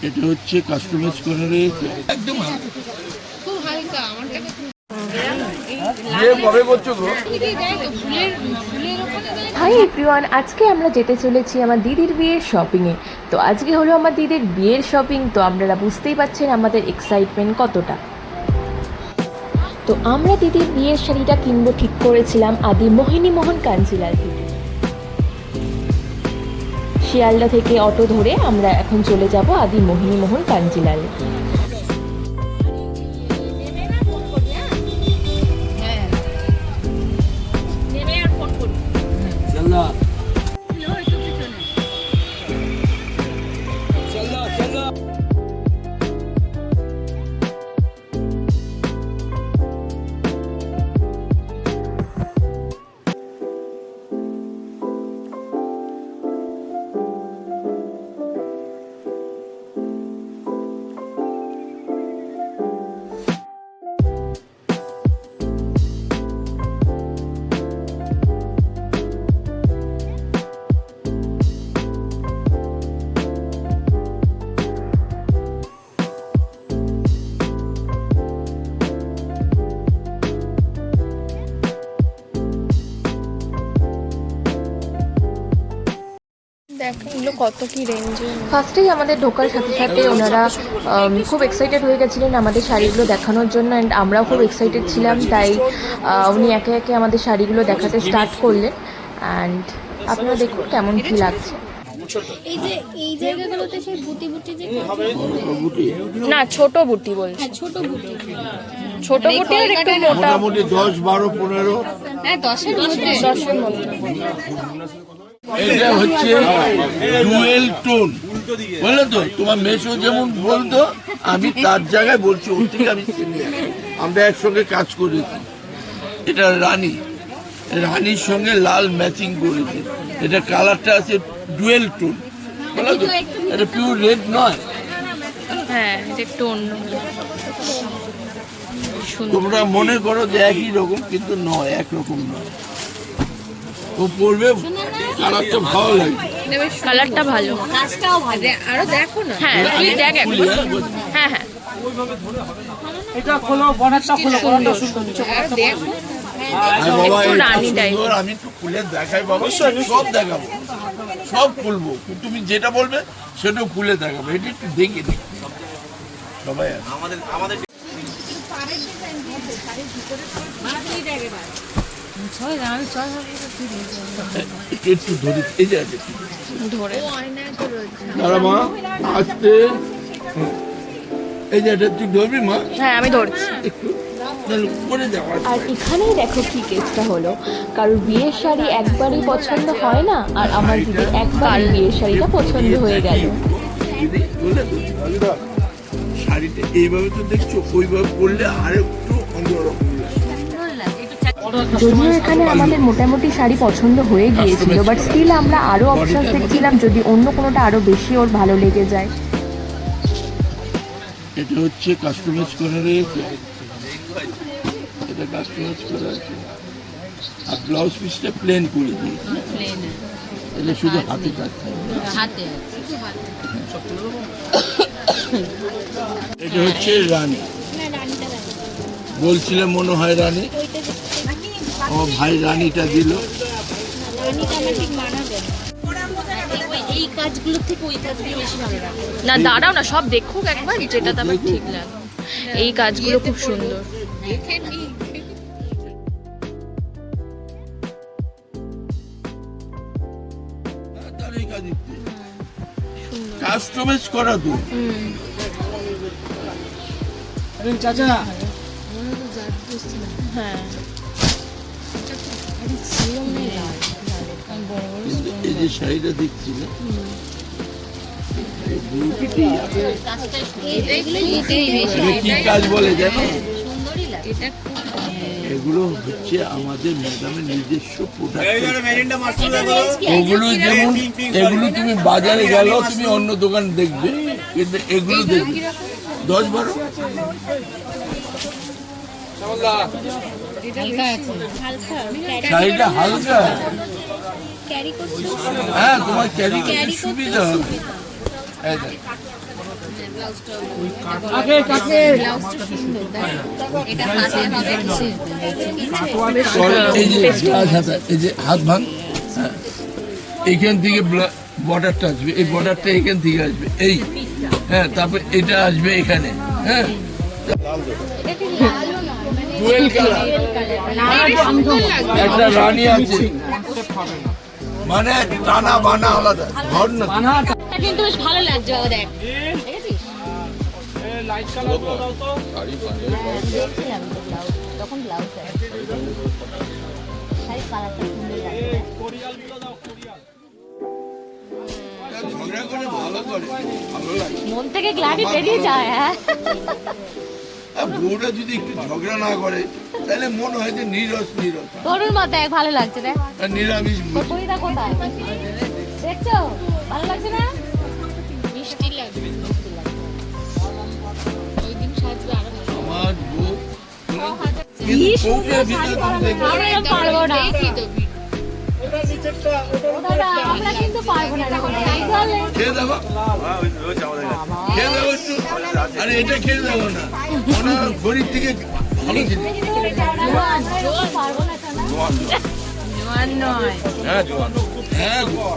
এটা হচ্ছে কাস্টমাইজ করা রয়েছে একদম খুব হালকা আমার কাছে হাই এভরিওয়ান, আজকে আমরা যেতে চলেছি আমার দিদির বিয়ের শপিংয়ে। তো আজকে হলো আমার দিদির বিয়ের শপিং, তো আপনারা বুঝতেই পারছেন আমাদের এক্সাইটমেন্ট কতটা। তো আমরা দিদির বিয়ের শাড়িটা কিনবো ঠিক করেছিলাম আদি মোহিনী মোহন কাঞ্জিলাল থেকে। শিয়ালদা থেকে অটো ধরে আমরা এখন চলে যাব আদি মোহিনী মোহন কাঞ্জিলাল। কত কি রেঞ্জে। ফার্স্টেই আমাদের ঢোকার সাথে সাথে ওনারা খুব এক্সাইটেড হয়ে গেছিলেন আমাদের শাড়িগুলো দেখানোর জন্য, অ্যান্ড আমরাও খুব এক্সাইটেড ছিলাম। তাই উনি একে একে আমাদের শাড়িগুলো দেখাতে স্টার্ট করলেন, অ্যান্ড আপনারা দেখুন কেমন কি লাগছে। এই যে এই জায়গাগুলোতে সেই বুটি বুটি যে না, ছোট বুটি বলছি। হ্যাঁ, ছোট বুটি, ছোট বুটি আর একটু মোটা। মোটামুটি 10, 12, 15। হ্যাঁ 10-এর মধ্যে। 10-এর মধ্যে। এটা হচ্ছে ডুয়েল টোন, বুঝলে তো? তোমার মেশো যেমন বলতো, আমি তার জায়গায় বলছি, ওর থেকে আমি সিনিয়র, আমরা একসঙ্গে কাজ করেছি। এটা রানীর সঙ্গে লাল ম্যাচিং করেছে। এটা কালারটা আছে ডুয়েল টোন, বুঝলে তো? এটা পিওর রেড নয়। হ্যাঁ, এটা একটু অন্য। তোমরা মনে করো যে একই রকম, কিন্তু নয়, একরকম নয়। ও পড়বে, কালারটা ভালো লাগে, কালারটা ভালো, কাজটাও ভালো। আরো দেখো না। হ্যাঁ তুই দেখ একবার। হ্যাঁ হ্যাঁ, এটা খোলো, বনেটটা খোলো, বনেটটা সুন্দর। আরো দেখো। একটু রানী টাইপ। আমি একটু খুলে দেখাই বাবা, সব দেখাবো, সব খুলবো, তুমি যেটা বলবে সেটাও খুলে দেখাবো। এটা একটু দেখে নি সবাই। আমাদের একটু ধরে, এই যে আছে ধরে দাঁড়া মা, আসতে, এই যে এটা তুই ধরবি মা। হ্যাঁ আমি ধরছি। একটু করে যাওয়া। আর এখানেই দেখো কি কেসটা হলো, কারোর বিয়ের শাড়ি একবারই পছন্দ হয় না, আর আমার দিদির একবার বিয়ের শাড়িটা পছন্দ হয়ে গেল। শাড়িটা এইভাবে তো দেখছো, ওইভাবে পরলে আর একটু অন্যরকম লাগে। যদিও এখানে আমাদের মোটামুটি শাড়ি পছন্দ হয়ে গিয়েছিল, বাট স্টিল আমরা আরো অপশন দেখছিলাম যদি অন্য কোনোটা আরো বেশি ওর ভালো লেগে যায়। এটা হচ্ছে কাস্টমাইজ করা রয়েছে, এটা কাস্টমাইজ করা আছে। আর ব্লাউজ পিসটা প্লেন করে দিয়েছে, এটা শুধু হাতে কাজ থাকবে। এটা হচ্ছে রানী, বলছিলে মনে হয় রানী। ও ভাই রানীটা দিল। এই কাজগুলোর থেকে ওই কাজগুলো বেশি ভালো লাগে। না দাঁড়াও না, সব দেখুক একবার, যেটা তোমার ঠিক লাগে। এই কাজগুলো খুব সুন্দর। কাস্টমাইজ করা তো। চাচা হ্যাঁ এই যে শাড়িটা দেখছি না, কি কাজ বলে জানো? এগুলো হচ্ছে আমাদের ম্যাডামের নিজস্ব প্রোডাক্ট। ওগুলো যেমন, এগুলো তুমি বাজারে গেলেও তুমি অন্য দোকান দেখবে, কিন্তু এগুলো দেখবে 10-12। শাড়িটা হালকা, হ্যাঁ তোমার ক্যারি করতে সুবিধা হবে। আগে কাকে ব্লাউজটা সুন্দর দেখ এটা হাতে হবে এই যে কাজ হাতা, এই যে হাত ভাঙ, হ্যাঁ। এইখান থেকে বর্ডারটা আসবে, এই বর্ডারটা এখান থেকে আসবে, এই হ্যাঁ, তারপর এটা আসবে এখানে, হ্যাঁ। ডুয়েল কালার, একটা রানী আছে, মানে টানা বানা আলাদা, ঘর না। বানাটা কিন্তু বেশ ভালো লাগছে বাবা দেখ দেখেছিস লাইট কালার দাও তো দেখছিলাম তো ব্লাউজ তখন ব্লাউজ শাড়ি কালারটা সুন্দর লাগছে কোরিয়াল গুলো দাও কোরিয়াল ঝগড়া করে ভালো করে, ভালো লাগে। মন থেকে গ্লাডি বেরিয়ে যায় হ্যাঁ আর বউরা যদি একটু ঝগড়া না করে তাহলে মন হয় যে নিরস নিরস, তরুণ মা দেখ ভালো লাগছে দেখ আর নিরামিষ তোর পরিদা কোথায় দেখছো ভালো লাগছে না মিষ্টি লাগছে মিষ্টি লাগছে ওই দিন সাজবে আরো আমার বউ, কিন্তু বউটার ভিতরে তুমি দেখবে, আমরা পারবো না ওটা নিচেরটা ওটা দাদা আমরা কিন্তু পারবো না এরকম তাই তাহলে খেয়ে দেবো, খেয়ে দেবো একটু, আরে এটা খেয়ে দেবো না, ওনার গরিব থেকে ভালো জিনিস। পারবো না কেন হ্যাঁ গো।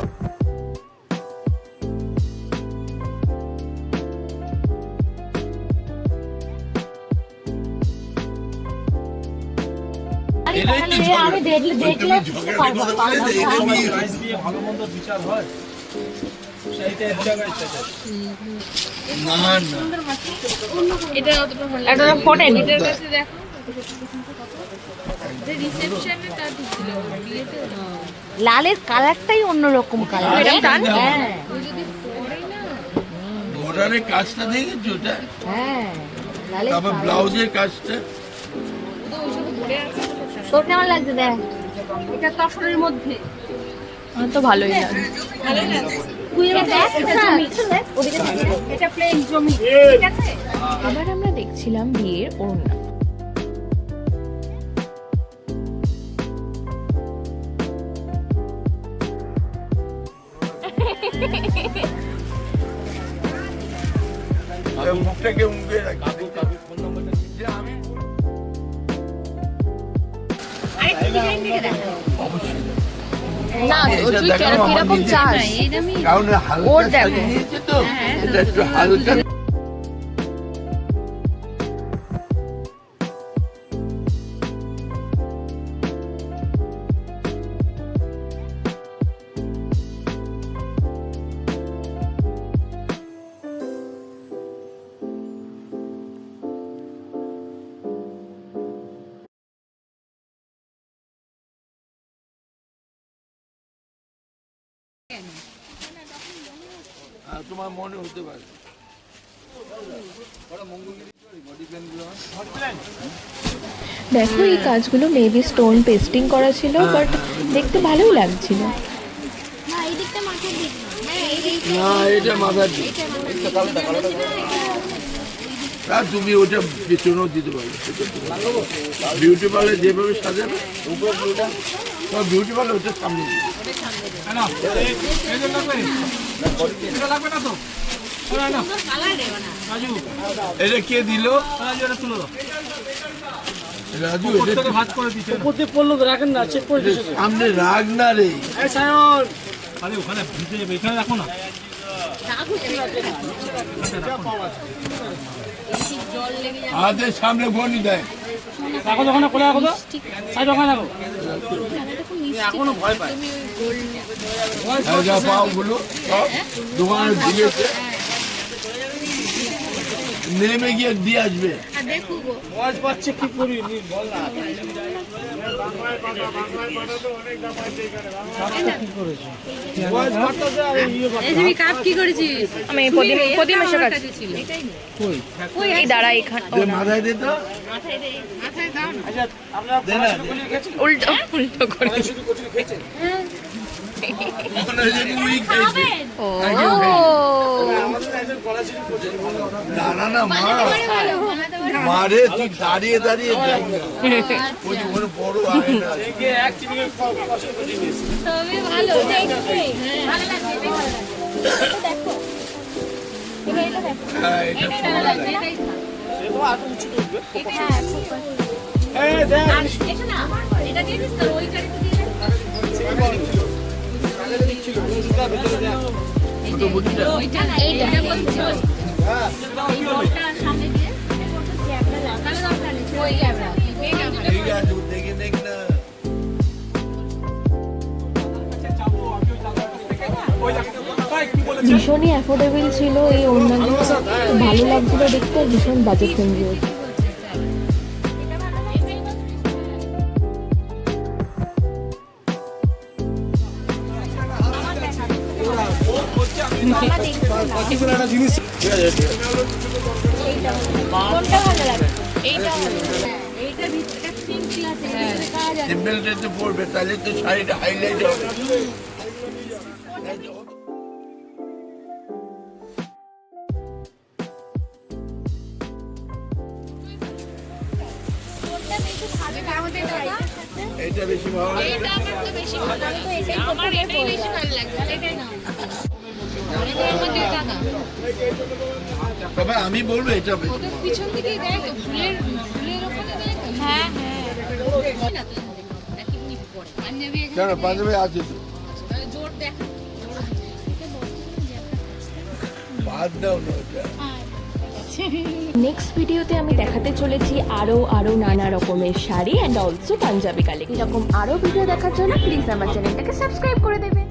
এটাই তো ঝগড়া। আমি দেখলে তুমি ঝগড়ার কথা বলে যে এটা নিয়ে প্রাইস দিয়ে ভালো মন্দ বিচার হয় সেইটা এক জায়গায় সেটা না না এটা অতটা ভালো এটা তো ফটেন এটার কাছে দেখো যে রিসেপশনে তার দিছিল বিয়েতে লালের কালারটাই অন্যরকম কালার হ্যাঁ ওই যদি পরে না বর্ডারের কাজটা দেখেছো ওটা, হ্যাঁ লালের তারপর ব্লাউজের কাজটা, তোর কেমন লাগছে দেখ এটা তসরের মধ্যে আমার তো ভালোই লাগে। তুই এবার দেখ এটা জমি ওদিকে এটা প্লেন জমি, ঠিক আছে। এবার আমরা দেখছিলাম বিয়ের ওড়না। মুখটাকে মুখে রাখি, যে আমি না এটা তুই দেখানো আমার কিরকম নিজের। চাস কারণ ওর হালকা দেখো। সাজিয়ে নিয়েছে তো, এটা একটু হালকা। তোমার মনে হতে পারে দেখো এই কাজগুলো মেবি স্টোন পেস্টিং করা ছিল, বাট দেখতে ভালোই লাগছিল। না এই দিকটা মাথার দিক না এই দিক না, এটা মাথার দিক। আর তুমি ওটা পেছনেও দিতে পারবে, বিউটি পার্লার যেভাবে সাজাবে তোমার বিউটি পার্লার ওটা সামনে দিবে। না এই যে লাগবে এটা লাগবে না তো ওরা না কালার দেব না রাজু এটা কে দিল? রাজু এটা তুলে দাও রাজু, উপর এটা থেকে ভাঁজ করে দিতে উপর দিয়ে পড়লো তো রাখেন না চেক করে দিতে সামনে রাগ না রে। এই সায়ন আরে ওখানে ভিজে যাবে এখানে রাখো না জল লেগে যাবে হাতের সামনে গনি দেয়, রাখো ওখানে করে রাখো তো সাইড ওখানে রাখো দেখো মিষ্টি এখনো ভয় পায় তুমি ওই গোল্ড যা পাও গুলো সব দোকানে দিয়েছে, নেমে গিয়ে দিয়ে আসবে। আর দেখো গো ভয় পাচ্ছে কি করি বল না কি করেছে ভয় পাচ্ছে আর ইয়ে এই যে কাপ কি করেছিস আমি প্রতিমাসের কাছে কই এই দাঁড়া এখানে যে মাথায় দিত মাথায় দে মাথায় দাও আচ্ছা আপনারা দে না, কচুরি খেয়েছেন উল্টো উল্টো করে। শুধু কচুরি খেয়েছেন মনে হয় যেন উই খাইছে। ও আমাদের একজন গলা ছিল কচুরি ভালো দাঁড়া না মা, মারে তুই দাঁড়িয়ে দাঁড়িয়ে যাই না। ওই যে ওর বড় আয়না আছে। একে এক চিনি কচুরি করে দিয়েছি তবে ভালো দেখতে ভালো লাগছে দেখো এবার এটা দেখো হ্যাঁ, এটা এটা ভালো লাগছে না? হ্যাঁ, super। আর এটা না, এটা দিয়ে দিস তো, ওই কারিতে দিয়ে দে। ছোট বুটিটা ওইটা না, এইটা বলছি। এই বোর্ডটা সামনে দিয়ে, তাহলে দরকার নেই, ওই ক্যামেরা। ঠিক আছে দেখে দেখ না ভীষণই অ্যাফোর্ডেবল ছিল এই ওড়নাগুলো, ভালো লাগছিল দেখতে, আর ভীষণ বাজেট ফ্রেন্ডলি। কোনটা ভালো লাগে? এইটা ভালো লাগে। এইটার ভিতরে সিম্পল আছে, ভিতরে কাজ আছে। সিম্পল ড্রেসে পরবে তাহলে তো শাড়িটা হাইলাইট হবে কোনটা বেশি ভালো লাগে? এটা বেশি ভালো লাগে এটা আমার তো বেশি ভালো লাগে। তো এটাই আমার এটাই বেশি ভালো লাগে। এটাই নাও। এটার মধ্যে টাকা। তবে আমি বলবো এটা বেশি ওদের পিছন দিকেই দেয় তো, ফুলের ওখানে দেয় তো। হ্যাঁ, হ্যাঁ। না তো, নাকি উনি পরে। পাঞ্জাবি এখানে কেন দেয়। পাঞ্জাবি আছে তো তাহলে জোর দেখা। বাদ দাও না ওটা নেক্সট ভিডিওতে আমি দেখাতে চলেছি আরও নানা রকমের sari and also Punjabi collection. এরকম আরও ভিডিও দেখার জন্য প্লিজ আমার চ্যানেলটাকে সাবস্ক্রাইব করে দেবেন।